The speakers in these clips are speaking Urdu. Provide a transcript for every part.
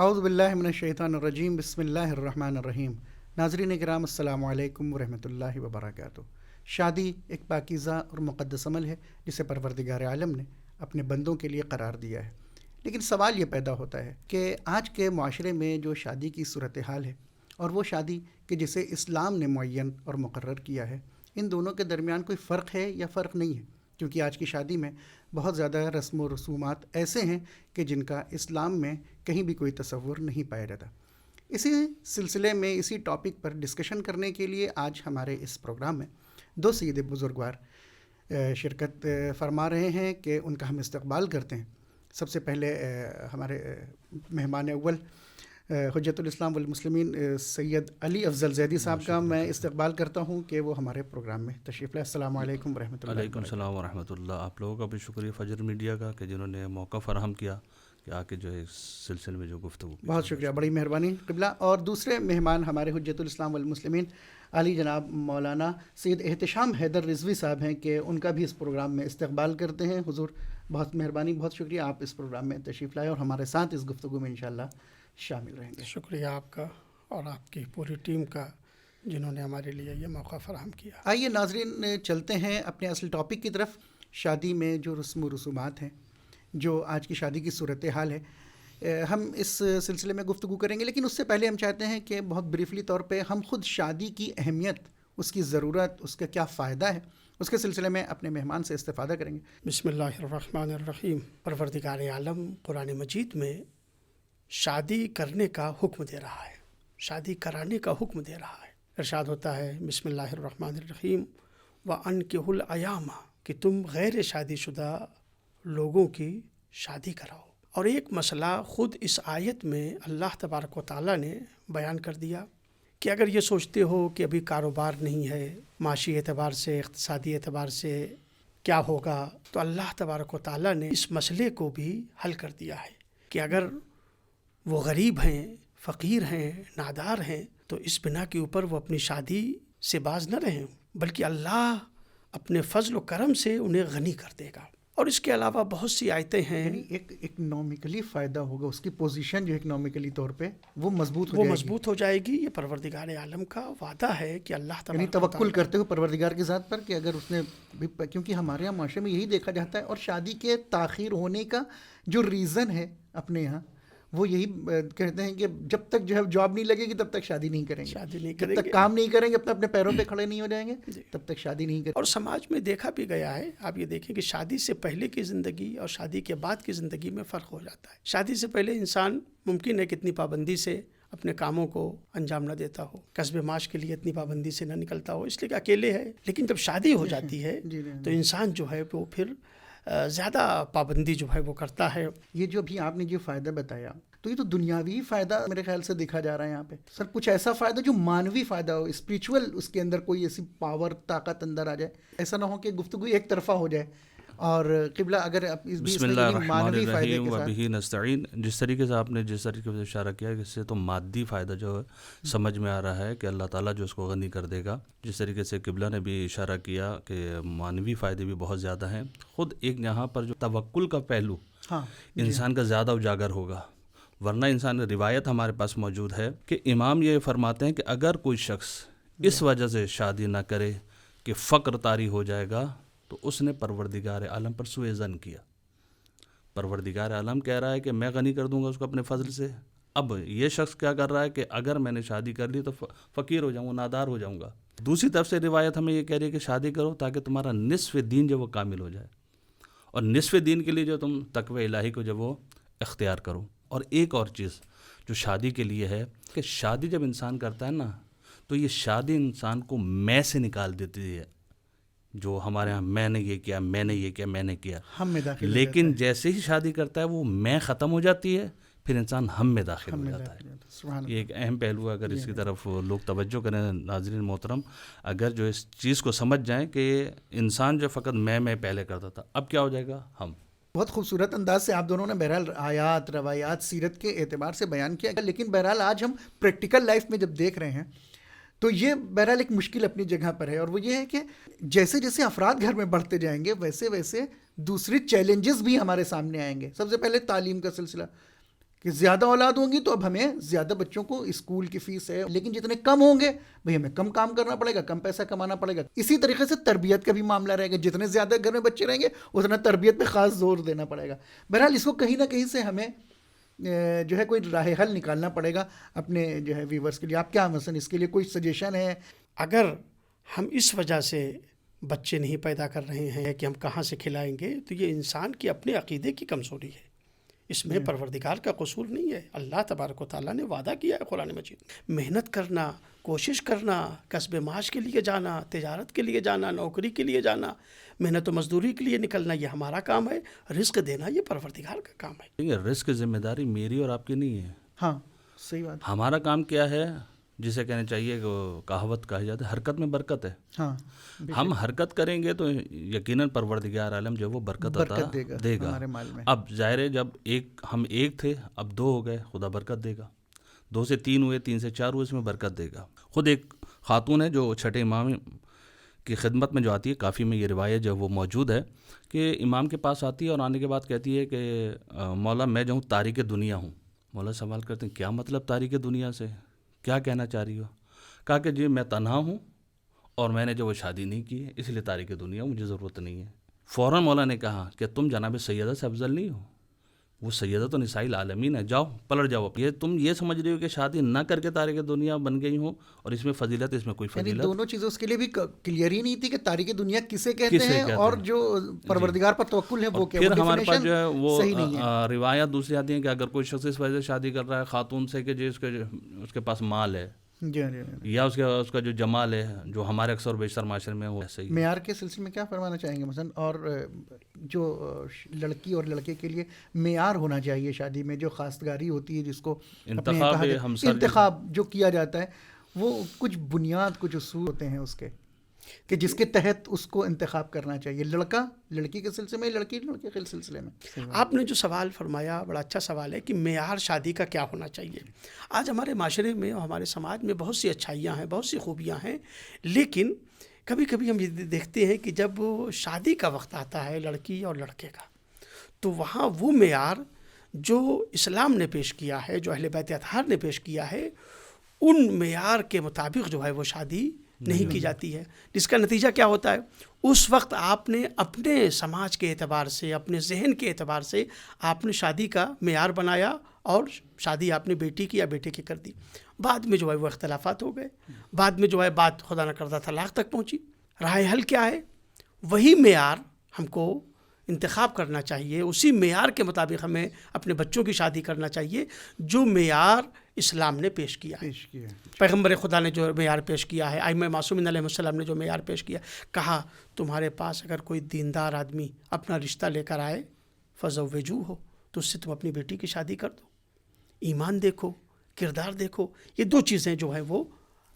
اعوذ باللہ من الشیطان الرجیم، بسم اللہ الرحمن الرحیم۔ ناظرین کرام، السلام علیکم ورحمۃ اللہ وبرکاتہ۔ شادی ایک پاکیزہ اور مقدس عمل ہے جسے پروردگار عالم نے اپنے بندوں کے لیے قرار دیا ہے، لیکن سوال یہ پیدا ہوتا ہے کہ آج کے معاشرے میں جو شادی کی صورتحال ہے اور وہ شادی کہ جسے اسلام نے معین اور مقرر کیا ہے، ان دونوں کے درمیان کوئی فرق ہے یا فرق نہیں ہے؟ کیونکہ آج کی شادی میں بہت زیادہ رسم و رسومات ایسے ہیں کہ جن کا اسلام میں کہیں بھی کوئی تصور نہیں پایا جاتا۔ اسی سلسلے میں اسی ٹاپک پر ڈسکشن کرنے کے لیے آج ہمارے اس پروگرام میں دو سید بزرگوار شرکت فرما رہے ہیں کہ ان کا ہم استقبال کرتے ہیں۔ سب سے پہلے ہمارے مہمان اول حجت الاسلام والمسلمین سید علی افضل زیدی صاحب کا میں استقبال کرتا ہوں کہ وہ ہمارے پروگرام میں تشریف لائے۔ السلام علیکم ورحمۃ اللہ۔ وعلیکم السلام ورحمۃ اللہ۔ آپ لوگوں کا بھی شکریہ فجر میڈیا کا کہ جنہوں نے موقع فراہم کیا کہ آ کے جو ہے اس سلسلے میں جو گفتگو کی۔ بہت شکریہ، بڑی مہربانی قبلہ۔ اور دوسرے مہمان ہمارے حجت الاسلام والمسلمین علی جناب مولانا سید احتشام حیدر رضوی صاحب ہیں کہ ان کا بھی اس پروگرام میں استقبال کرتے ہیں۔ حضور بہت مہربانی، بہت شکریہ، آپ اس پروگرام میں تشریف لائے اور ہمارے ساتھ اس گفتگو میں انشاءاللہ شامل رہیں گے۔ شکریہ آپ کا اور آپ کی پوری ٹیم کا جنہوں نے ہمارے لیے یہ موقع فراہم کیا۔ آئیے ناظرین چلتے ہیں اپنے اصل ٹاپک کی طرف۔ شادی میں جو رسم و رسومات ہیں، جو آج کی شادی کی صورتحال ہے، ہم اس سلسلے میں گفتگو کریں گے، لیکن اس سے پہلے ہم چاہتے ہیں کہ بہت بریفلی طور پہ ہم خود شادی کی اہمیت، اس کی ضرورت، اس کا کیا فائدہ ہے، اس کے سلسلے میں اپنے مہمان سے استفادہ کریں گے۔ بسم اللہ الرحمن الرحیم۔ پروردگار عالم قرآن مجید میں شادی کرنے کا حکم دے رہا ہے، شادی کرانے کا حکم دے رہا ہے۔ ارشاد ہوتا ہے بسم اللہ الرحمن الرحیم وَأَنْكِحُوا الْأَيَامَ، کہ تم غیر شادی شدہ لوگوں کی شادی کراؤ۔ اور ایک مسئلہ خود اس آیت میں اللہ تبارک و تعالیٰ نے بیان کر دیا کہ اگر یہ سوچتے ہو کہ ابھی کاروبار نہیں ہے، معاشی اعتبار سے، اقتصادی اعتبار سے کیا ہوگا، تو اللہ تبارک و تعالیٰ نے اس مسئلے کو بھی حل کر دیا ہے کہ اگر وہ غریب ہیں، فقیر ہیں، نادار ہیں، تو اس بنا کے اوپر وہ اپنی شادی سے باز نہ رہیں، بلکہ اللہ اپنے فضل و کرم سے انہیں غنی کر دے گا۔ اور اس کے علاوہ بہت سی آیتیں ہیں، یعنی ایک اکنامکلی فائدہ ہوگا، اس کی پوزیشن جو اکنامکلی طور پہ وہ مضبوط ہو جائے گی۔ یہ پروردگار عالم کا وعدہ ہے کہ اللہ یعنی توکل کرتے ہوئے پروردگار کی ذات پر کہ اگر اس نے بھی، کیونکہ ہمارے یہاں معاشرے میں یہی دیکھا جاتا ہے، اور شادی کے تاخیر ہونے کا جو ریزن ہے اپنے یہاں وہ یہی کہتے ہیں کہ جب تک جو ہے جاب نہیں لگے گی تب تک شادی نہیں کریں گے، جب تک کام نہیں کریں گے، اپنے پیروں پہ کھڑے نہیں ہو جائیں گے تب تک شادی نہیں کریں گے۔ اور سماج میں دیکھا بھی گیا ہے، آپ یہ دیکھیں کہ شادی سے پہلے کی زندگی اور شادی کے بعد کی زندگی میں فرق ہو جاتا ہے۔ شادی سے پہلے انسان ممکن ہے کہ اتنی پابندی سے اپنے کاموں کو انجام نہ دیتا ہو، کسب معاش کے لیے اتنی پابندی سے نہ نکلتا ہو، اس لیے کہ اکیلے ہے، لیکن جب شادی ہو جاتی ہے تو انسان جو ہے وہ پھر زیادہ پابندی جو ہے وہ کرتا ہے۔ یہ جو بھی آپ نے جو فائدہ بتایا، تو یہ تو دنیاوی فائدہ میرے خیال سے دیکھا جا رہا ہے یہاں پہ۔ سر کچھ ایسا فائدہ جو مانوی فائدہ ہو، اسپریچول، اس کے اندر کوئی ایسی پاور، طاقت اندر آ جائے، ایسا نہ ہو کہ گفتگو ایک طرفہ ہو جائے۔ اور قبلہ اگر آپ اس بسم اللہ الرحمن مانوی فائدے الرحیم کے وبہ نستعین، جس طریقے سے آپ نے جس طریقے سے اشارہ کیا کہ اس سے تو مادی فائدہ جو ہے سمجھ میں آ رہا ہے کہ اللہ تعالیٰ جو اس کو غنی کر دے گا، جس طریقے سے قبلہ نے بھی اشارہ کیا کہ مانوی فائدے بھی بہت زیادہ ہیں۔ خود ایک یہاں پر جو توکل کا پہلو انسان کا زیادہ اجاگر ہوگا، ورنہ انسان روایت ہمارے پاس موجود ہے کہ امام یہ فرماتے ہیں کہ اگر کوئی شخص اس وجہ سے شادی نہ کرے کہ فقر طاری ہو جائے گا تو اس نے پروردگار عالم پر سوء ظن کیا۔ پروردگار عالم کہہ رہا ہے کہ میں غنی کر دوں گا اس کو اپنے فضل سے، اب یہ شخص کیا کر رہا ہے کہ اگر میں نے شادی کر لی تو فقیر ہو جاؤں گا، نادار ہو جاؤں گا۔ دوسری طرف سے روایت ہمیں یہ کہہ رہی ہے کہ شادی کرو تاکہ تمہارا نصف دین جو وہ کامل ہو جائے، اور نصف دین کے لیے جو تم تقوی الہی کو جب وہ اختیار کرو۔ اور ایک اور چیز جو شادی کے لیے ہے کہ شادی جب انسان کرتا ہے نا تو یہ شادی انسان کو میں سے نکال دیتی ہے، جو ہمارے ہاں میں نے یہ کیا، میں نے یہ کیا، میں نے کیا، ہم میں داخل، لیکن جیسے ہی شادی کرتا ہے وہ میں ختم ہو جاتی ہے، پھر انسان ہم میں داخل ہو جاتا ہے۔ یہ ایک اہم پہلو ہے، اگر اس کی طرف لوگ توجہ کریں ناظرین محترم، اگر جو اس چیز کو سمجھ جائیں کہ انسان جو فقط میں پہلے کرتا تھا، اب کیا ہو جائے گا، ہم۔ بہت خوبصورت انداز سے آپ دونوں نے بہرحال آیات، روایات، سیرت کے اعتبار سے بیان کیا، لیکن بہرحال آج ہم پریکٹیکل لائف میں جب دیکھ رہے ہیں تو یہ بہرحال ایک مشکل اپنی جگہ پر ہے، اور وہ یہ ہے کہ جیسے جیسے افراد گھر میں بڑھتے جائیں گے ویسے ویسے دوسری چیلنجز بھی ہمارے سامنے آئیں گے۔ سب سے پہلے تعلیم کا سلسلہ، کہ زیادہ اولاد ہوں گی تو اب ہمیں زیادہ بچوں کو اسکول کی فیس ہے، لیکن جتنے کم ہوں گے بھئی ہمیں کم کام کرنا پڑے گا، کم پیسہ کمانا پڑے گا. اسی طریقے سے تربیت کا بھی معاملہ رہے گا، جتنے زیادہ گھر میں بچے رہیں گے اتنا تربیت پہ خاص زور دینا پڑے گا. بہرحال اس کو کہیں نہ کہیں سے ہمیں جو ہے کوئی راہ حل نکالنا پڑے گا اپنے جو ہے ویورز کے لیے. آپ کیا مثلا اس کے لیے کوئی سجیشن ہے؟ اگر ہم اس وجہ سے بچے نہیں پیدا کر رہے ہیں کہ ہم کہاں سے کھلائیں گے، تو یہ انسان کی اپنے عقیدے کی کمزوری ہے، اس میں پروردگار کا قصور نہیں ہے. اللہ تبارک و تعالیٰ نے وعدہ کیا ہے قرآن مجید میں، محنت کرنا، کوشش کرنا، کسب معاش کے لیے جانا، تجارت کے لیے جانا، نوکری کے لیے جانا، محنت و مزدوری کے لیے نکلنا، یہ ہمارا کام ہے. رزق دینا یہ پروردگار کا کام ہے. رزق کی ذمہ داری میری اور آپ کی نہیں ہے. ہاں صحیح بات. ہمارا کام کیا ہے، جسے کہنا چاہیے کہ کہاوت کہی جاتی ہے، حرکت میں برکت ہے. ہاں ہم حرکت کریں گے تو یقیناً پروردگار عالم جو وہ برکت عطا دے گا. ہمارے مال میں. اب ظاہر ہے جب ہم ایک تھے اب 2 ہو گئے، خدا برکت دے گا. 2 سے 3 ہوئے، 3 سے 4 ہوئے، اس میں برکت دے گا. خود ایک خاتون ہے جو چھٹے امام کی خدمت میں جو آتی ہے، کافی میں یہ روایت جو وہ موجود ہے کہ امام کے پاس آتی ہے اور آنے کے بعد کہتی ہے کہ مولا میں جو ہوں تاریک دنیا ہوں. مولا سوال کرتے ہیں کیا مطلب تاریک دنیا سے، کیا کہنا چاہ رہی ہو؟ کہا کہ جی میں تنہا ہوں اور میں نے جو وہ شادی نہیں کی ہے، اس لیے تاریک دنیا مجھے ضرورت نہیں ہے. فوراً مولا نے کہا کہ تم جناب سیدہ سے افضل نہیں ہو، وہ سیدہ تو نساء العالمین ہے، جاؤ پلٹ جاؤ. تم یہ سمجھ رہی ہو کہ شادی نہ کر کے تاریک دنیا بن گئی ہوں اور اس میں فضیلت، اس میں کوئی یعنی فضیلت. دونوں چیزیں اس کے لیے بھی کلیئر ہی نہیں تھی کہ تاریک دنیا کسے کہتے ہیں اور جو پروردگار پر توکل ہے وہ کیا. پھر ہمارے پاس جو ہے وہ صحیح نہیں ہے. روایات دوسری آتی ہیں کہ اگر کوئی شخص اس وجہ سے شادی کر رہا ہے خاتون سے کہ جی اس کے پاس مال ہے یا اس کا جو جمال ہے، جو ہمارے اکثر و بیشتر معاشرے میں وہ ایسے ہی. معیار کے سلسلے میں کیا فرمانا چاہیں گے مثلا؟ اور جو لڑکی اور لڑکے کے لیے معیار ہونا چاہیے شادی میں، جو خواستگاری ہوتی ہے، جس کو انتخاب جو کیا جاتا ہے، وہ کچھ بنیاد، کچھ اصول ہوتے ہیں اس کے کہ جس کے تحت اس کو انتخاب کرنا چاہیے، لڑکا لڑکی کے سلسلے میں، لڑکی لڑکے کے سلسلے میں. آپ نے جو سوال فرمایا بڑا اچھا سوال ہے کہ معیار شادی کا کیا ہونا چاہیے. آج ہمارے معاشرے میں اور ہمارے سماج میں بہت سی اچھائیاں ہیں، بہت سی خوبیاں ہیں، لیکن کبھی کبھی ہم یہ دیکھتے ہیں کہ جب شادی کا وقت آتا ہے لڑکی اور لڑکے کا، تو وہاں وہ معیار جو اسلام نے پیش کیا ہے، جو اہل بیت اطہار نے پیش کیا ہے، ان معیار کے مطابق جو ہے وہ شادی نہیں کی جاتی ہے. جس کا نتیجہ کیا ہوتا ہے، اس وقت آپ نے اپنے سماج کے اعتبار سے، اپنے ذہن کے اعتبار سے آپ نے شادی کا معیار بنایا اور شادی آپ نے بیٹی کی یا بیٹے کی کر دی. بعد میں جو ہے وہ اختلافات ہو گئے، بعد میں جو ہے بات خدا نہ کردہ طلاق تک پہنچی. راہ حل کیا ہے؟ وہی معیار ہم کو انتخاب کرنا چاہیے، اسی معیار کے مطابق ہمیں اپنے بچوں کی شادی کرنا چاہیے جو معیار اسلام نے پیش کیا ہے. پیغمبر خدا نے جو معیار پیش کیا ہے، ائمہ معصومین علیہ السلام نے جو معیار پیش کیا، کہا تمہارے پاس اگر کوئی دیندار آدمی اپنا رشتہ لے کر آئے فزوجوہ، تو اس سے تم اپنی بیٹی کی شادی کر دو. ایمان دیکھو، کردار دیکھو، یہ 2 چیزیں جو ہیں وہ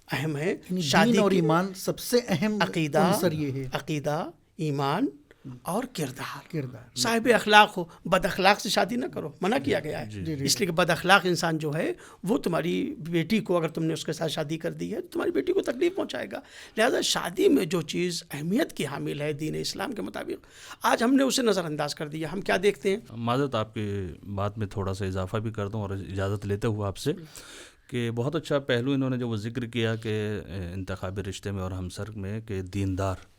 اہم ہیں. شادی اور ایمان سب سے اہم عنصر یہ ہے. عقیدہ، ایمان اور کردار. صاحب اخلاق ہو، بد اخلاق سے شادی نہ کرو، منع کیا گیا ہے. اس لیے کہ بد اخلاق انسان جو ہے وہ تمہاری بیٹی کو، اگر تم نے اس کے ساتھ شادی کر دی ہے تو تمہاری بیٹی کو تکلیف پہنچائے گا. لہذا شادی میں جو چیز اہمیت کی حامل ہے دین اسلام کے مطابق، آج ہم نے اسے نظر انداز کر دیا. ہم کیا دیکھتے ہیں، معذرت آپ کی بات میں تھوڑا سا اضافہ بھی کر دوں اور اجازت لیتے ہوئے آپ سے، کہ بہت اچھا پہلو انہوں نے جو وہ ذکر کیا کہ انتخابی رشتے میں اور ہمسر میں کہ دیندار،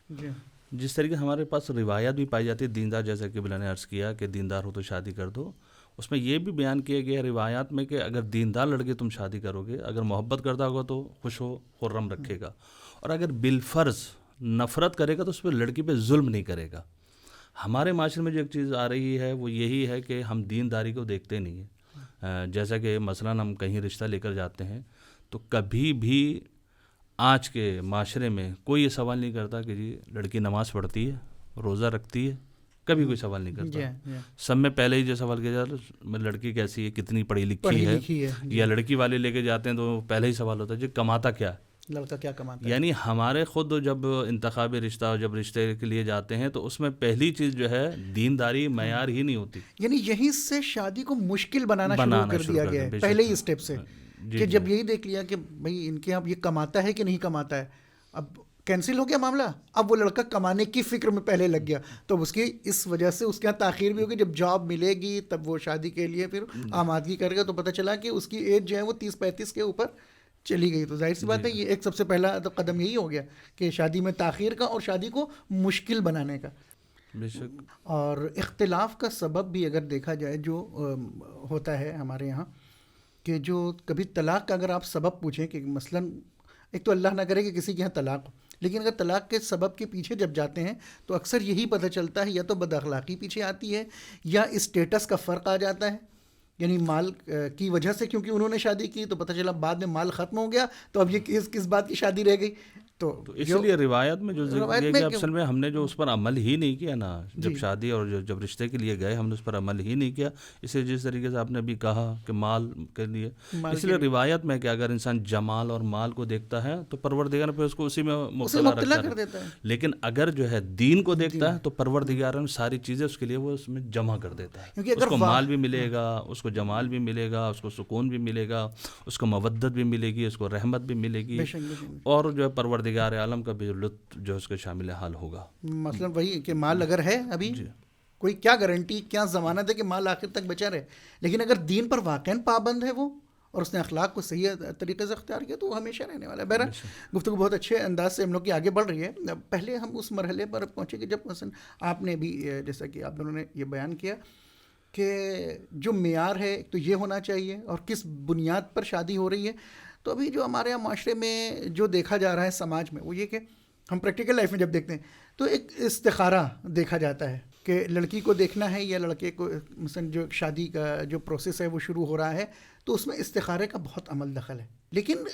جس طریقے ہمارے پاس روایات بھی پائی جاتی ہے دیندار، جیسا کہ بلا نے عرض کیا کہ دیندار ہو تو شادی کر دو. اس میں یہ بھی بیان کیا گیا روایات میں کہ اگر دیندار لڑکے تم شادی کرو گے، اگر محبت کرتا ہوگا تو خوش ہو خرم رکھے گا، اور اگر بالفرض نفرت کرے گا تو اس پہ لڑکی پہ ظلم نہیں کرے گا. ہمارے معاشرے میں جو ایک چیز آ رہی ہے وہ یہی ہے کہ ہم دینداری کو دیکھتے نہیں ہیں. جیسا کہ مثلاً ہم کہیں رشتہ لے کر جاتے ہیں تو کبھی بھی آج کے معاشرے میں کوئی یہ سوال نہیں کرتا کہ جی لڑکی نماز پڑھتی ہے، روزہ رکھتی ہے، کبھی کوئی سوال نہیں کرتا. سب میں پہلے ہی جو سوال کیا جاتا ہے لڑکی کیسی ہے، کتنی پڑھی لکھی ہے. یا لڑکی والے لے کے جاتے ہیں تو پہلے ہی سوال ہوتا ہے جی کماتا کیا ہے، لڑکا کیا کماتا ہے. یعنی ہمارے خود جب انتخابی رشتہ، جب رشتے کے لیے جاتے ہیں تو اس میں پہلی چیز جو ہے دینداری معیار ہی نہیں ہوتی. یعنی یہیں سے شادی کو مشکل بنانا شروع کر دیا گیا ہے پہلے ہی اسٹیپ سے، کہ جب یہی دیکھ لیا کہ بھئی ان کے یہاں یہ کماتا ہے کہ نہیں کماتا ہے. اب کینسل ہو گیا معاملہ. اب وہ لڑکا کمانے کی فکر میں پہلے لگ گیا, تو اس کی اس وجہ سے اس کے یہاں تاخیر بھی ہوگی. جب جاب ملے گی تب وہ شادی کے لیے پھر آمادگی کرے گا, تو پتہ چلا کہ اس کی ایج جو ہے وہ 30-35 کے اوپر چلی گئی. تو ظاہر سی بات ہے یہ ایک سب سے پہلا قدم یہی ہو گیا کہ شادی میں تاخیر کا اور شادی کو مشکل بنانے کا. بے شک. اور اختلاف کا سبب بھی اگر دیکھا جائے جو ہوتا ہے ہمارے یہاں, کہ جو کبھی طلاق کا اگر آپ سبب پوچھیں کہ مثلاً ایک تو اللہ نہ کرے کہ کسی کے یہاں طلاق ہو, لیکن اگر طلاق کے سبب کے پیچھے جب جاتے ہیں تو اکثر یہی پتہ چلتا ہے یا تو بد اخلاقی پیچھے آتی ہے یا اسٹیٹس کا فرق آ جاتا ہے. یعنی مال کی وجہ سے کیونکہ انہوں نے شادی کی تو پتہ چلا بعد میں مال ختم ہو گیا, تو اب یہ کس بات کی شادی رہ گئی. تو اس لیے روایت میں جو ذکر کیا گیا اصل میں ہم نے جو اس پر عمل ہی نہیں کیا نا, جب شادی اور جب رشتے کے لیے گئے ہم نے اس پر عمل ہی نہیں کیا. اسے جس طریقے سے آپ نے ابھی کہا کہ مال کے لیے, اس لیے روایت میں کہ اگر انسان جمال اور مال کو دیکھتا ہے تو پروردگار پہ اس کو اسی میں مبتلا کر دیتا ہے. لیکن اگر جو ہے دین کو دیکھتا ہے تو پروردگار میں ساری چیزیں اس کے لیے وہ اس میں جمع کر دیتا ہے. اس کو مال بھی ملے گا, اس کو جمال بھی ملے گا, اس کو سکون بھی ملے گا, اس کو مودت بھی ملے گی, اس کو رحمت بھی ملے گی, اور جو ہے پروردگار عالم کا بھی لطف جو اس کے شامل حال ہوگا. مثلا وہی کہ مال اگر ہے ابھی کوئی کیا گارنٹی کیا ضمانت ہے کہ مال آخر تک بچا رہے, لیکن اگر دین پر واقعاً پابند ہے وہ اور اس نے اخلاق کو صحیح طریقے سے اختیار کیا تو وہ ہمیشہ رہنے والا ہے. بہرحال گفتگو بہت اچھے انداز سے ہم لوگ کی آگے بڑھ رہی ہے. پہلے ہم اس مرحلے پر پہنچے کہ جب مثلا آپ نے بھی جیسا کہ آپ دونوں نے یہ بیان کیا کہ جو معیار ہے تو یہ ہونا چاہیے اور کس بنیاد پر شادی ہو رہی ہے. تو ابھی جو ہمارے یہاں معاشرے میں جو دیکھا جا رہا ہے سماج میں وہ یہ کہ ہم پریکٹیکل لائف میں جب دیکھتے ہیں تو ایک استخارہ دیکھا جاتا ہے کہ لڑکی کو دیکھنا ہے یا لڑکے کو, مثلا جو شادی کا جو پروسیس ہے وہ شروع ہو رہا ہے تو اس میں استخارے کا بہت عمل دخل ہے. لیکن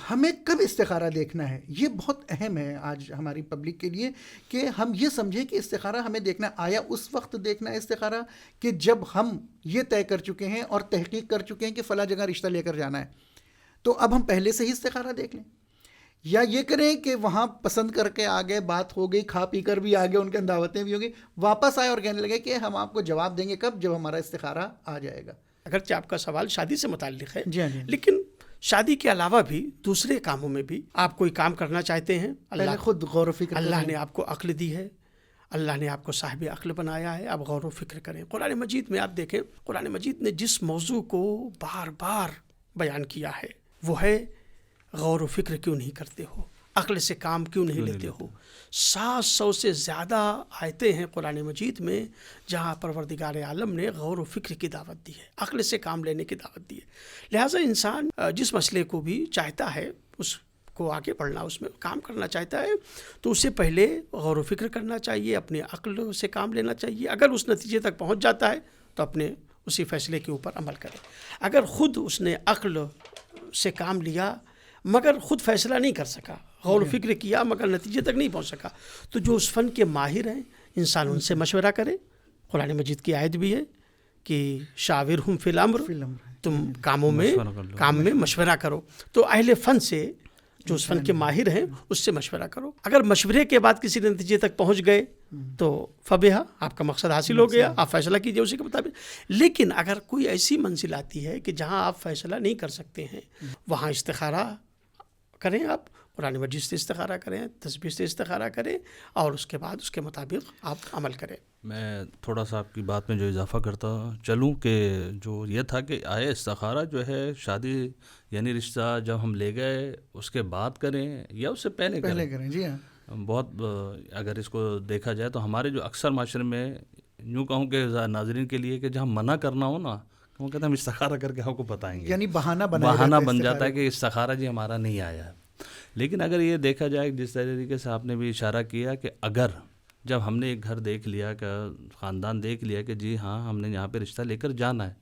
ہمیں کب استخارہ دیکھنا ہے یہ بہت اہم ہے آج ہماری پبلک کے لیے, کہ ہم یہ سمجھیں کہ استخارہ ہمیں دیکھنا آیا اس وقت دیکھنا ہے استخارہ کہ جب ہم یہ طے کر چکے ہیں اور تحقیق کر چکے ہیں کہ فلاں جگہ رشتہ لے کر جانا ہے, تو اب ہم پہلے سے ہی استخارہ دیکھ لیں, یا یہ کریں کہ وہاں پسند کر کے آگے بات ہو گئی, کھا پی کر بھی آگے ان کے دعوتیں بھی ہو گئی, واپس آئے اور کہنے لگے کہ ہم آپ کو جواب دیں گے کب, جب ہمارا استخارہ آ جائے گا. اگرچہ آپ کا سوال شادی سے متعلق ہے, جی لیکن شادی کے علاوہ بھی دوسرے کاموں میں بھی آپ کوئی کام کرنا چاہتے ہیں, اللہ خود غور و فکر, اللہ نے آپ کو عقل دی ہے, اللہ نے آپ کو صاحب عقل بنایا ہے, آپ غور و فکر کریں. قرآن مجید میں آپ دیکھیں, قرآن مجید نے جس موضوع کو بار بار بیان کیا ہے وہ ہے غور و فکر کیوں نہیں کرتے ہو, عقل سے کام کیوں نہیں لیتے ہو. 700 سے زیادہ آیتیں ہیں قرآن مجید میں جہاں پروردگار عالم نے غور و فکر کی دعوت دی ہے, عقل سے کام لینے کی دعوت دی ہے. لہٰذا انسان جس مسئلے کو بھی چاہتا ہے اس کو آگے بڑھنا, اس میں کام کرنا چاہتا ہے, تو اس سے پہلے غور و فکر کرنا چاہیے, اپنے عقل سے کام لینا چاہیے. اگر اس نتیجے تک پہنچ جاتا ہے تو اپنے اسی فیصلے کے اوپر عمل کرے. اگر خود اس نے عقل سے کام لیا مگر خود فیصلہ نہیں کر سکا, غور و فکر کیا مگر نتیجے تک نہیں پہنچ سکا, تو جو اس فن کے ماہر ہیں انسان ان سے مشورہ کرے. قرآن مجید کی آیت بھی ہے کہ شاورہم فی الامر, تم کام میں مشورہ کرو. تو اہل فن سے, جو اس فن کے ماہر ہیں اس سے مشورہ کرو. اگر مشورے کے بعد کسی نتیجے تک پہنچ گئے تو فبہا, آپ کا مقصد حاصل ہو گیا, آپ فیصلہ کیجئے اسی کے مطابق. لیکن اگر کوئی ایسی منزل آتی ہے کہ جہاں آپ فیصلہ نہیں کر سکتے ہیں, وہاں استخارہ کریں, آپ قرآن مجید سے استخارہ کریں, تسبیح سے استخارہ کریں, اور اس کے بعد اس کے مطابق آپ عمل کریں. میں تھوڑا سا آپ کی بات میں جو اضافہ کرتا چلوں کہ جو یہ تھا کہ آئے استخارہ جو ہے شادی یعنی رشتہ جب ہم لے گئے اس کے بعد کریں یا اس سے پہلے کریں. جی ہاں, بہت اگر اس کو دیکھا جائے تو ہمارے جو اکثر معاشرے میں یوں کہوں کہ ناظرین کے لیے کہ جہاں منع کرنا ہو نا, وہ کہتے ہیں ہم استخارہ کر کے آپ کو بتائیں گے, یعنی بہانہ بن جاتا ہے کہ استخارہ جی ہمارا نہیں آیا ہے. لیکن اگر یہ دیکھا جائے جس طریقے سے آپ نے بھی اشارہ کیا کہ اگر جب ہم نے ایک گھر دیکھ لیا, کہ خاندان دیکھ لیا کہ جی ہاں ہم نے یہاں پہ رشتہ لے کر جانا ہے,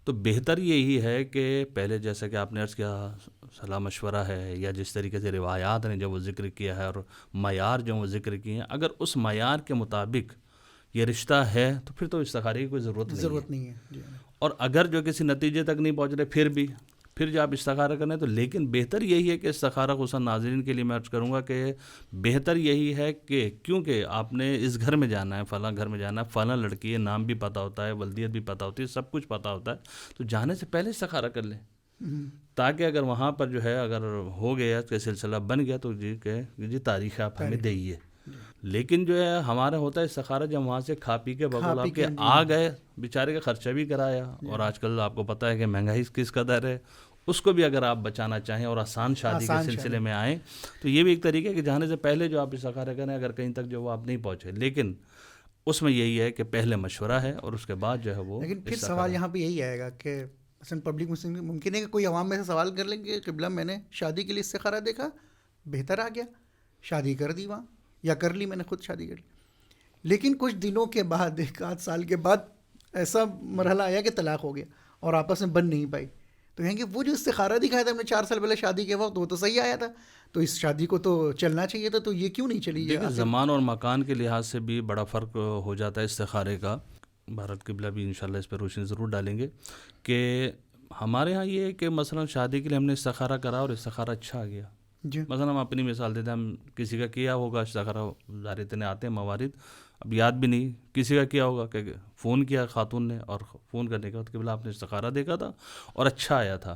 تو بہتر یہی ہے کہ پہلے جیسا کہ آپ نے عرض کیا صلاح مشورہ ہے یا جس طریقے سے روایات نے جو وہ ذکر کیا ہے اور معیار جو وہ ذکر کیے ہیں, اگر اس معیار کے مطابق یہ رشتہ ہے تو پھر تو استخارے کی کوئی ضرورت نہیں ہے. اور اگر جو کسی نتیجے تک نہیں پہنچ رہے پھر جو آپ استخارہ کریں تو, لیکن بہتر یہی ہے کہ استخارہ خصوصاً ناظرین کے لیے میں عرض کروں گا کہ بہتر یہی ہے کہ کیونکہ آپ نے اس گھر میں جانا ہے, فلاں گھر میں جانا ہے, فلاں لڑکی ہے, نام بھی پتہ ہوتا ہے, ولدیت بھی پتہ ہوتی ہے, سب کچھ پتہ ہوتا ہے, تو جانے سے پہلے استخارہ کر لیں. تاکہ اگر وہاں پر جو ہے اگر ہو گیا کہ سلسلہ بن گیا تو جی تاریخ آپ ہمیں دئیے. لیکن جو ہے ہمارا ہوتا ہے استخارہ جب وہاں سے کھا پی کے بغل آپ کے آ گئے, بیچارے کا خرچہ بھی کرایا, اور آج کل آپ کو پتہ ہے کہ مہنگائی کس قدر ہے, اس کو بھی اگر آپ بچانا چاہیں اور آسان شادی کے سلسلے میں آئیں تو یہ بھی ایک طریقہ ہے کہ جانے سے پہلے جو آپ استخارہ کریں اگر کہیں تک جو وہ آپ نہیں پہنچے, لیکن اس میں یہی ہے کہ پہلے مشورہ ہے اور اس کے بعد جو ہے وہ. لیکن پھر سوال یہاں پہ یہی آئے گا کہ مثلا پبلک مسلم ممکن ہے کہ کوئی عوام میں سے سوال کر لیں کہ قبلہ میں نے شادی کے لیے استخارہ دیکھا, بہتر آ گیا, شادی کر دی وہاں, یا کر لی میں نے خود شادی کر لی, لیکن کچھ دنوں کے بعد 1 آدھ سال کے بعد ایسا مرحلہ آیا کہ طلاق ہو گیا اور آپس میں بن نہیں پائی, تو کہیں گے وہ جو استخارہ دکھایا تھا ہم نے 4 سال پہلے شادی کے وقت وہ تو صحیح آیا تھا, تو اس شادی کو تو چلنا چاہیے تھا, تو یہ کیوں نہیں چلی؟ زمان اور مکان کے لحاظ سے بھی بڑا فرق ہو جاتا ہے استخارے کا. بھارت قبلہ بھی انشاءاللہ اس پہ روشنی ضرور ڈالیں گے کہ ہمارے ہاں یہ ہے کہ مثلا شادی کے لیے ہم نے استخارہ کرا اور استخارہ اچھا آ گیا. مثلا ہم اپنی مثال دیتے ہیں, ہم کسی کا کیا ہوگا استخارہ, ظاہر اتنے آتے ہیں موارد, اب یاد بھی نہیں, کسی کا کیا ہوگا کہ فون کیا خاتون نے, اور فون کرنے کے بعد قبلہ آپ نے استخارہ دیکھا تھا اور اچھا آیا تھا,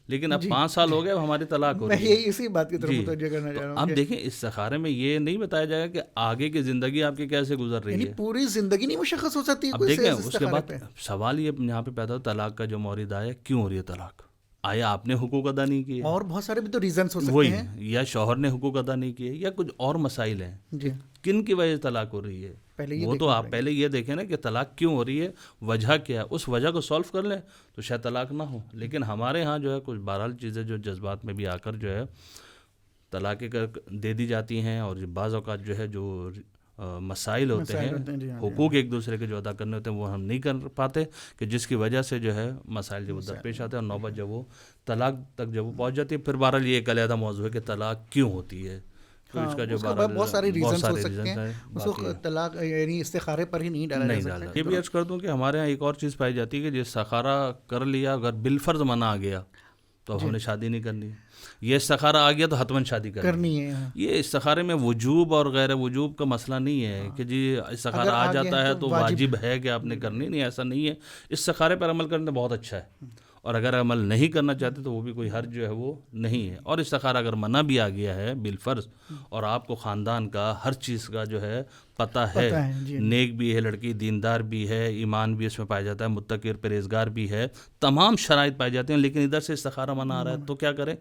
لیکن اب 5 سال ہو گئے, اب ہماری طلاق ہو رہی ہے. میں اسی بات کی طرف متوجہ کرنا چاہ رہا ہوں. اب دیکھیں استخارے میں یہ نہیں بتایا جائے گا کہ آگے کی زندگی آپ کی کیسے گزر رہی ہے, پوری زندگی نہیں مشخص ہو سکتی. اب دیکھیں اس کے بعد سوال یہ یہاں پہ پیدا ہو, طلاق کا جو مورد آیا کیوں ہو رہی ہے طلاق, آیا آپ نے حقوق ادا نہیں کیے, اور بہت سارے بھی تو ریزنس ہو سکتے ہیں, یا شوہر نے حقوق ادا نہیں کیے, یا کچھ اور مسائل ہیں جی, کن کی وجہ سے طلاق ہو رہی ہے, وہ تو آپ پہلے یہ دیکھیں نا کہ طلاق کیوں ہو رہی ہے, وجہ کیا ہے, اس وجہ کو سولو کر لیں تو شاید طلاق نہ ہو. لیکن ہمارے ہاں جو ہے کچھ بہرحال چیزیں جو جذبات میں بھی آ کر جو ہے طلاق دے دی جاتی ہیں, اور بعض اوقات جو ہے جو مسائل ہوتے ہیں, حقوق ایک دوسرے کے جو ادا کرنے ہوتے ہیں وہ ہم نہیں کر پاتے, کہ جس کی وجہ سے جو ہے مسائل جب درپیش آتے ہیں اور نوبت جب وہ طلاق تک جب وہ پہنچ جاتی ہے, پھر بہرحال یہ ایک علیحدہ موضوع ہے کہ طلاق کیوں ہوتی ہے, تو اس کا جو بہت سارے ریزنس ہو سکتے ہیں, اس کو طلاق یعنی استخارے پر ہی نہیں ڈالا جا سکتا. یہ بھی عرض کر دوں کہ ہمارے یہاں ایک اور چیز پائی جاتی ہے کہ جو استخارہ کر لیا اگر بالفرض منع آ گیا تو ہم نے شادی نہیں کرنی, یہ استخارہ آ گیا تو حتماً شادی کرنی ہے. یہ استخارے میں وجوب اور غیر وجوب کا مسئلہ نہیں ہے کہ جی استخارہ آ جاتا ہے تو واجب ہے کہ آپ نے کرنی, نہیں, ایسا نہیں ہے. استخارے پر عمل کرنا بہت اچھا ہے, اور اگر عمل نہیں کرنا چاہتے تو وہ بھی کوئی حرج جو ہے وہ نہیں ہے. اور استخارہ اگر منع بھی آ گیا ہے بالفرض, اور آپ کو خاندان کا ہر چیز کا جو ہے پتہ ہے, نیک بھی ہے لڑکی, دیندار بھی ہے, ایمان بھی اس میں پایا جاتا ہے, متقی اور پرہیزگار بھی ہے, تمام شرائط پائی جاتی ہیں, لیکن ادھر سے استخارہ منع آ رہا ہے تو کیا کریں؟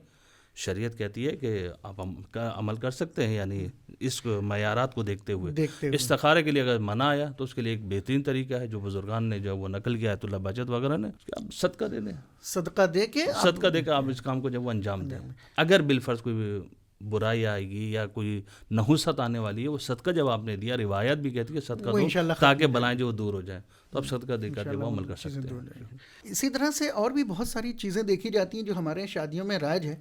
شریعت کہتی ہے کہ آپ عمل کر سکتے ہیں, یعنی اس معیارات کو دیکھتے ہوئے. استخارے کے لیے اگر منع آیا تو اس کے لیے ایک بہترین طریقہ ہے جو بزرگان نے جو وہ نقل کیا ہے, اللہ بچت وغیرہ نے, آپ صدقہ دے دیں, صدقہ دے کے آپ اس کام کو جب وہ انجام دیں. اگر بالفرض کوئی برائی آئے گی یا کوئی نحوست آنے والی ہے, وہ صدقہ جب آپ نے دیا, روایت بھی کہتی ہے کہ صدقہ دو تاکہ بلائیں جو وہ دور ہو جائیں, تو آپ صدقہ دے کر وہ عمل کر سکتے ہیں. اسی طرح سے اور بھی بہت ساری چیزیں دیکھی جاتی ہیں جو ہمارے شادیوں میں رائج ہے,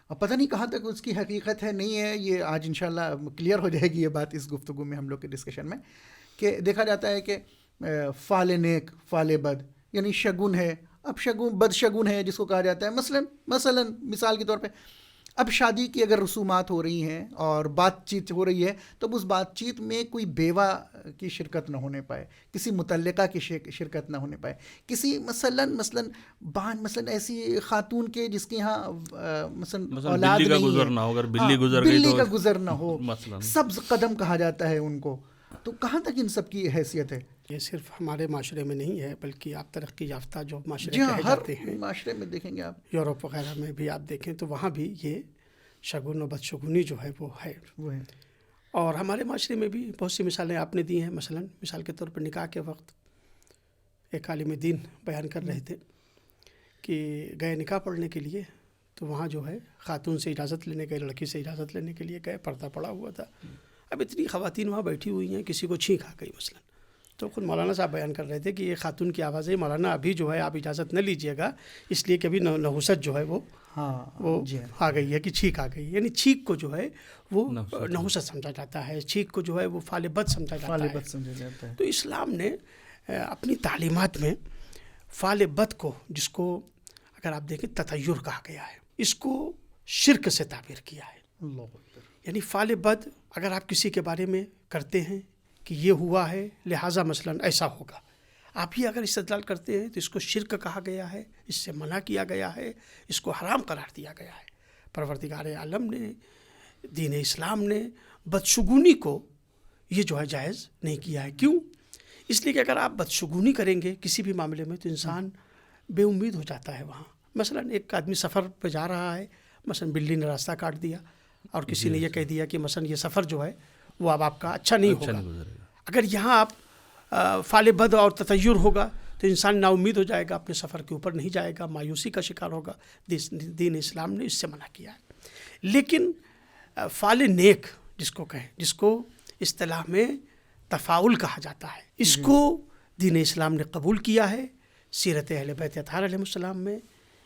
اب پتہ نہیں کہاں تک اس کی حقیقت ہے نہیں ہے, یہ آج انشاءاللہ کلیئر ہو جائے گی یہ بات اس گفتگو میں ہم لوگ کے ڈسکشن میں, کہ دیکھا جاتا ہے کہ فال نیک فال بد, یعنی شگن ہے, اب شگن بد شگن ہے جس کو کہا جاتا ہے. مثلا مثال کے طور پہ اب شادی کی اگر رسومات ہو رہی ہیں اور بات چیت ہو رہی ہے, تو اس بات چیت میں کوئی بیوہ کی شرکت نہ ہونے پائے, کسی متعلقہ کی شرکت نہ ہونے پائے, کسی مثلا ایسی خاتون کے جس کے یہاں مثلا اولاد بلی کا گزر نہ ہو, سبز قدم کہا جاتا ہے ان کو, تو کہاں تک ان سب کی حیثیت ہے؟ یہ صرف ہمارے معاشرے میں نہیں ہے بلکہ آپ ترقی یافتہ جو معاشرے کہے جاتے ہیں, معاشرے میں دیکھیں گے آپ, یورپ وغیرہ میں بھی آپ دیکھیں تو وہاں بھی یہ شگن و بدشگنی جو ہے وہ ہے. اور ہمارے معاشرے میں بھی بہت سی مثالیں آپ نے دی ہیں. مثال کے طور پر نکاح کے وقت ایک عالم دین بیان کر رہے تھے کہ گئے نکاح پڑھنے کے لیے, تو وہاں جو ہے خاتون سے اجازت لینے گئے, لڑکی سے اجازت لینے کے لیے گئے, پردہ پڑا ہوا تھا. اب اتنی خواتین وہاں بیٹھی ہوئی ہیں, کسی کو چھینک آ گئی مثلا, تو خود مولانا صاحب بیان کر رہے تھے کہ یہ خاتون کی آواز ہے, مولانا ابھی جو ہے آپ اجازت نہ لیجیے گا, اس لیے کہ ابھی نحوست جو ہے وہ آ گئی ہے, کہ چھینک آ گئی. یعنی چھینک کو جو ہے وہ نحوست سمجھا جاتا ہے, چھینک کو جو ہے وہ فال بد سمجھا جاتا ہے. تو اسلام نے اپنی تعلیمات میں فال بد کو, جس کو اگر آپ دیکھیں تطیر کہا گیا ہے, اس کو شرک سے تعبیر کیا ہے. یعنی فال بد اگر آپ کسی کے بارے میں کرتے ہیں کہ یہ ہوا ہے لہٰذا مثلا ایسا ہوگا, آپ ہی اگر استدلال کرتے ہیں تو اس کو شرک کہا گیا ہے، اس سے منع کیا گیا ہے، اس کو حرام قرار دیا گیا ہے۔ پروردگار عالم نے، دین اسلام نے بدشگونی کو یہ جو ہے جائز نہیں کیا ہے۔ کیوں؟ اس لیے کہ اگر آپ بدشگونی کریں گے کسی بھی معاملے میں تو انسان بے امید ہو جاتا ہے وہاں۔ مثلا ایک آدمی سفر پہ جا رہا ہے، مثلا بلی نے راستہ کاٹ دیا اور کسی نے یہ کہہ دیا کہ مثلا یہ سفر جو ہے وہ اب آپ کا اچھا نہیں ہوگا۔ اگر یہاں آپ فعل بد اور تطیر ہوگا تو انسان نا امید ہو جائے گا، اپنے سفر کے اوپر نہیں جائے گا، مایوسی کا شکار ہوگا۔ دین اسلام نے اس سے منع کیا ہے۔ لیکن فعل نیک جس کو کہیں، جس کو اصطلاح میں تفاعل کہا جاتا ہے، اس کو دین اسلام نے قبول کیا ہے۔ سیرت اہل بیت اطہار علیہ السلام میں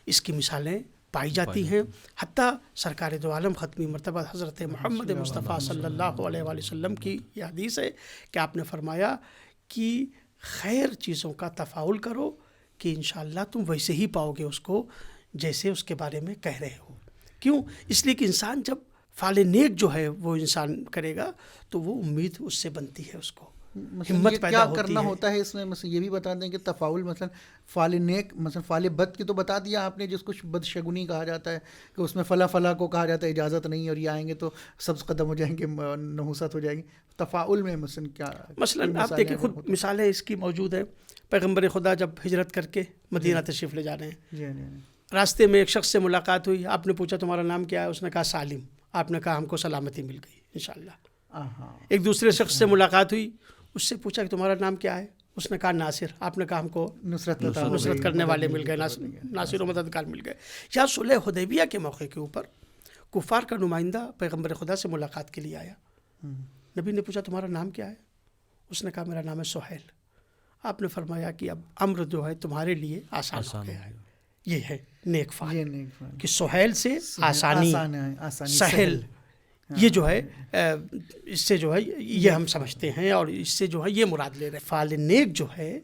اس کی مثالیں پائی جاتی ہیں۔ حتیٰ سرکار دو عالم ختمی مرتبہ حضرت محمد مصطفیٰ صلی اللہ علیہ وآلہ وسلم کی یہ حدیث ہے کہ آپ نے فرمایا کہ خیر چیزوں کا تفاعل کرو کہ انشاءاللہ تم ویسے ہی پاؤ گے اس کو جیسے اس کے بارے میں کہہ رہے ہو۔ کیوں؟ اس لیے کہ انسان جب فعل نیک جو ہے وہ انسان کرے گا تو وہ امید اس سے بنتی ہے، اس کو ہمت پیدا کیا ہوتی کرنا ہے۔ ہوتا ہے اس میں؟ مثلا یہ بھی بتا دیں کہ تفاعل، مثلا فعل نیک، مثلا فعل بد کی تو بتا دیا آپ نے، جس کو بدشگونی کہا جاتا ہے کہ اس میں فلاں کو کہا جاتا ہے اجازت نہیں، اور یہ آئیں گے تو سبز قدم ہو جائیں گے، نحوست ہو جائے گی۔ تفاعل میں مثلا کیا؟ مثلا آپ دیکھیں خود مثالیں اس کی موجود ہیں۔ پیغمبر خدا جب ہجرت کر کے مدینہ تشریف لے جا رہے ہیں، جی جی راستے میں ایک شخص سے ملاقات ہوئی، آپ نے پوچھا تمہارا نام کیا ہے؟ اس نے کہا سالم۔ آپ نے کہا ہم کو سلامتی مل گئی انشاءاللہ۔ ایک دوسرے شخص سے ملاقات ہوئی، اس سے پوچھا کہ تمہارا نام کیا ہے؟ اس نے کہا ناصر۔ آپ نے کہا ہم کو نصرت کرنے والے مل گئے، ناصر و مددگار مل گئے۔ یا صلح حدیبیہ کے موقع کے اوپر کفار کا نمائندہ پیغمبر خدا سے ملاقات کے لیے آیا، نبی نے پوچھا تمہارا نام کیا ہے؟ اس نے کہا میرا نام ہے سہیل۔ آپ نے فرمایا کہ اب امر جو ہے تمہارے لیے آسان ہو گیا ہے۔ یہ ہے نیک فعل کہ سہیل سے آسانی، سہل یہ جو ہے اس سے جو ہے یہ ہم سمجھتے ہیں، اور اس سے جو ہے یہ مراد لے رہے ہیں۔ فعل نیک جو ہے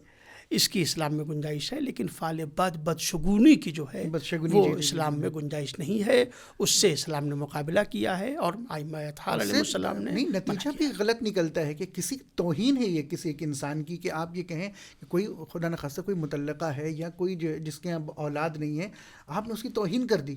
اس کی اسلام میں گنجائش ہے، لیکن فعل بدشگونی کی جو ہے وہ اسلام میں گنجائش نہیں ہے۔ اس سے اسلام نے مقابلہ کیا ہے، اور ائمہ اطہار علیہ السلام نے نہیں، نتیجہ بھی غلط نکلتا ہے کہ کسی توہین ہے یہ کسی ایک انسان کی، کہ آپ یہ کہیں کہ کوئی خدا نخواستہ کوئی مطلقہ ہے یا کوئی جس کے اولاد نہیں ہے، آپ نے اس کی توہین کر دی۔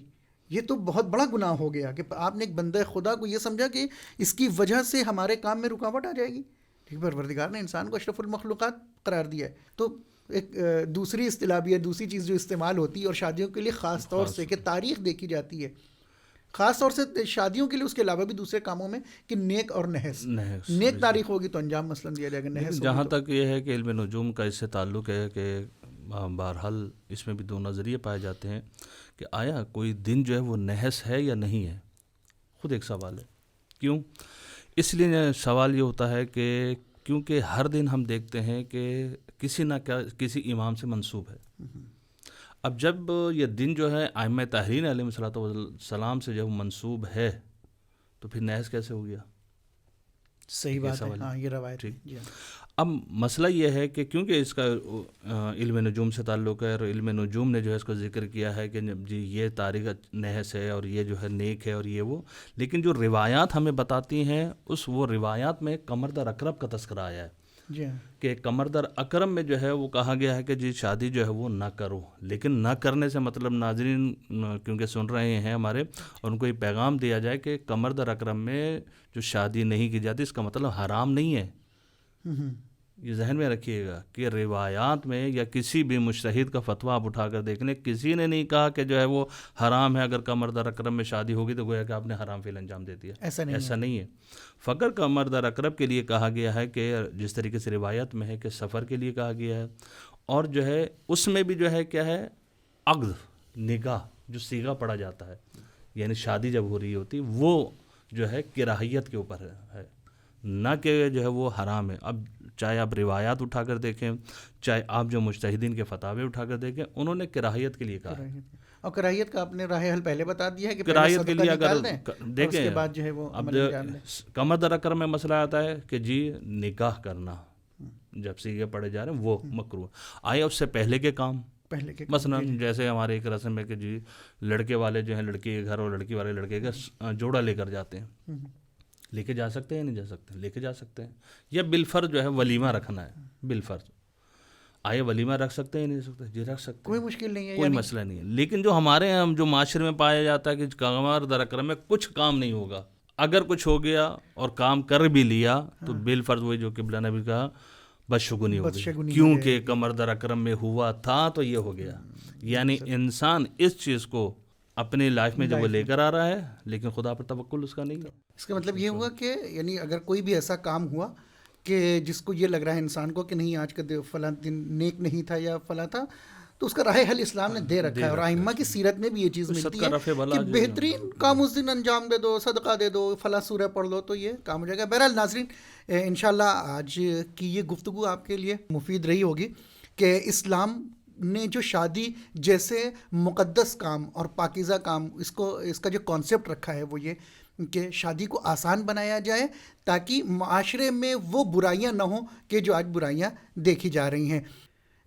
یہ تو بہت بڑا گناہ ہو گیا کہ آپ نے ایک بندہ خدا کو یہ سمجھا کہ اس کی وجہ سے ہمارے کام میں رکاوٹ آ جائے گی۔ ٹھیک، پروردگار نے انسان کو اشرف المخلوقات قرار دیا ہے۔ تو ایک دوسری اصطلاح بھی ہے، دوسری چیز جو استعمال ہوتی ہے اور شادیوں کے لیے خاص طور سے کہ تاریخ دیکھی جاتی ہے، خاص طور سے شادیوں کے لیے، اس کے علاوہ بھی دوسرے کاموں میں، کہ نیک اور نحس۔ نیک تاریخ ہوگی تو انجام مثلا دیا جائے گا، نحس جہاں تک یہ ہے کہ علم نجوم کا اس سے تعلق ہے کہ بہرحال اس میں بھی دو نظریے پائے جاتے ہیں کہ آیا کوئی دن جو ہے وہ نحس ہے یا نہیں ہے، خود ایک سوال ہے۔ کیوں؟ اس لیے سوال یہ ہوتا ہے کہ کیونکہ ہر دن ہم دیکھتے ہیں کہ کسی نہ کسی امام سے منسوب ہے۔ اب جب یہ دن جو ہے ائمہ طاہرین علیہ السلام سے جب منسوب ہے تو پھر نحس کیسے ہو گیا؟ صحیح بات ہے، ہاں یہ روایت ہے۔ اب مسئلہ یہ ہے کہ کیونکہ اس کا علم نجوم سے تعلق ہے، اور علم نجوم نے جو ہے اس کو ذکر کیا ہے کہ جی یہ تاریخ نحس ہے اور یہ جو ہے نیک ہے اور یہ وہ، لیکن جو روایات ہمیں بتاتی ہیں وہ روایات میں قمر در اکرم کا تذکرہ آیا ہے کہ قمر در اکرم میں جو ہے وہ کہا گیا ہے کہ جی شادی جو ہے وہ نہ کرو۔ لیکن نہ کرنے سے مطلب ناظرین کیونکہ سن رہے ہیں ہمارے، اور ان کو یہ پیغام دیا جائے کہ قمر در اکرم میں جو شادی نہیں کی جاتی اس کا مطلب حرام نہیں ہے۔ یہ ذہن میں رکھیے گا کہ روایات میں یا کسی بھی مجتہد کا فتویٰ آپ اٹھا کر دیکھ لیں، کسی نے نہیں کہا کہ جو ہے وہ حرام ہے، اگر قمر در اکرم میں شادی ہوگی تو گویا کہ آپ نے حرام فعل انجام دے دیا۔ ایسا نہیں ہے۔ فقط قمر در اکرم کے لیے کہا گیا ہے کہ جس طریقے سے روایت میں ہے کہ سفر کے لیے کہا گیا ہے، اور جو ہے اس میں بھی جو ہے کیا ہے عقد، نکاح جو صیغہ پڑھا جاتا ہے، یعنی شادی جب ہو رہی ہوتی وہ جو ہے کراہیت کے اوپر ہے، نہ کہ جو ہے وہ حرام ہے۔ اب چاہے آپ روایات اٹھا کر دیکھیں، چاہے آپ جو مجتہدین کے فتاوے اٹھا کر دیکھیں، انہوں نے کراہیت کے لیے کہا ہے۔ اور کراہیت کا آپ نے راہ حل پہلے بتا دیا ہے کہ کراہیت کے لیے اگر دیکھیں اس کے بعد جو ہے وہ اب قمر در اکرم میں مسئلہ آتا ہے کہ جی نکاح کرنا جب صیغے پڑھے جا رہے ہیں وہ مکروہ۔ آئے اس سے پہلے کے کام، مثلا جیسے ہمارے ایک رسم ہے کہ جی لڑکے والے جو ہیں لڑکی کے گھر اور لڑکی والے لڑکے کا جوڑا لے کر جاتے ہیں، لے کے جا سکتے ہیں نہیں جا سکتے؟ لے کے جا سکتے ہیں۔ یا بالفرض جو ہے ولیمہ رکھنا ہے، بالفرض آئے ولیمہ رکھ سکتے ہیں نہیں رکھ سکتے؟ جی رکھ سکتے ہیں، کوئی مشکل نہیں ہے، کوئی مسئلہ نہیں ہے. لیکن جو ہمارے یہاں جو معاشرے میں پایا جاتا ہے کہ قمر در اکرم میں کچھ کام نہیں ہوگا، اگر کچھ ہو گیا اور کام کر بھی لیا تو بالفرض وہی جو قبلہ نے بھی کہا بدشگونی ہو گئی، کیونکہ قمر در اکرم میں ہوا تھا تو یہ ہو گیا. یعنی انسان اس چیز کو اپنی لائف میں جب وہ لے کر آ رہا ہے لیکن خدا پر توکل اس کا نہیں ہے. اس کا مطلب یہ ہوا کہ یعنی اگر کوئی بھی ایسا کام ہوا کہ جس کو یہ لگ رہا ہے انسان کو کہ نہیں آج کا فلاں دن نیک نہیں تھا یا فلاں تھا، تو اس کا راہ حل اسلام نے دے رکھا ہے. اور ائمہ کی سیرت میں بھی یہ چیز ملتی ہے کہ بہترین کام اس دن انجام دے دو، صدقہ دے دو، فلاں سورہ پڑھ لو تو یہ کام ہو جائے گا. بہرحال ناظرین، انشاءاللہ آج کی یہ گفتگو آپ کے لیے مفید رہی ہوگی کہ اسلام نے جو شادی جیسے مقدس کام اور پاکیزہ کام اس کا جو کانسیپٹ رکھا ہے وہ یہ کہ شادی کو آسان بنایا جائے تاکہ معاشرے میں وہ برائیاں نہ ہوں کہ جو آج برائیاں دیکھی جا رہی ہیں.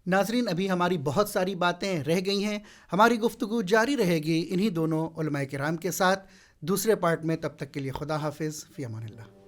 ناظرین، ابھی ہماری بہت ساری باتیں رہ گئی ہیں، ہماری گفتگو جاری رہے گی انہی دونوں علماء کرام کے ساتھ دوسرے پارٹ میں. تب تک کے لیے خدا حافظ، فی امان اللہ.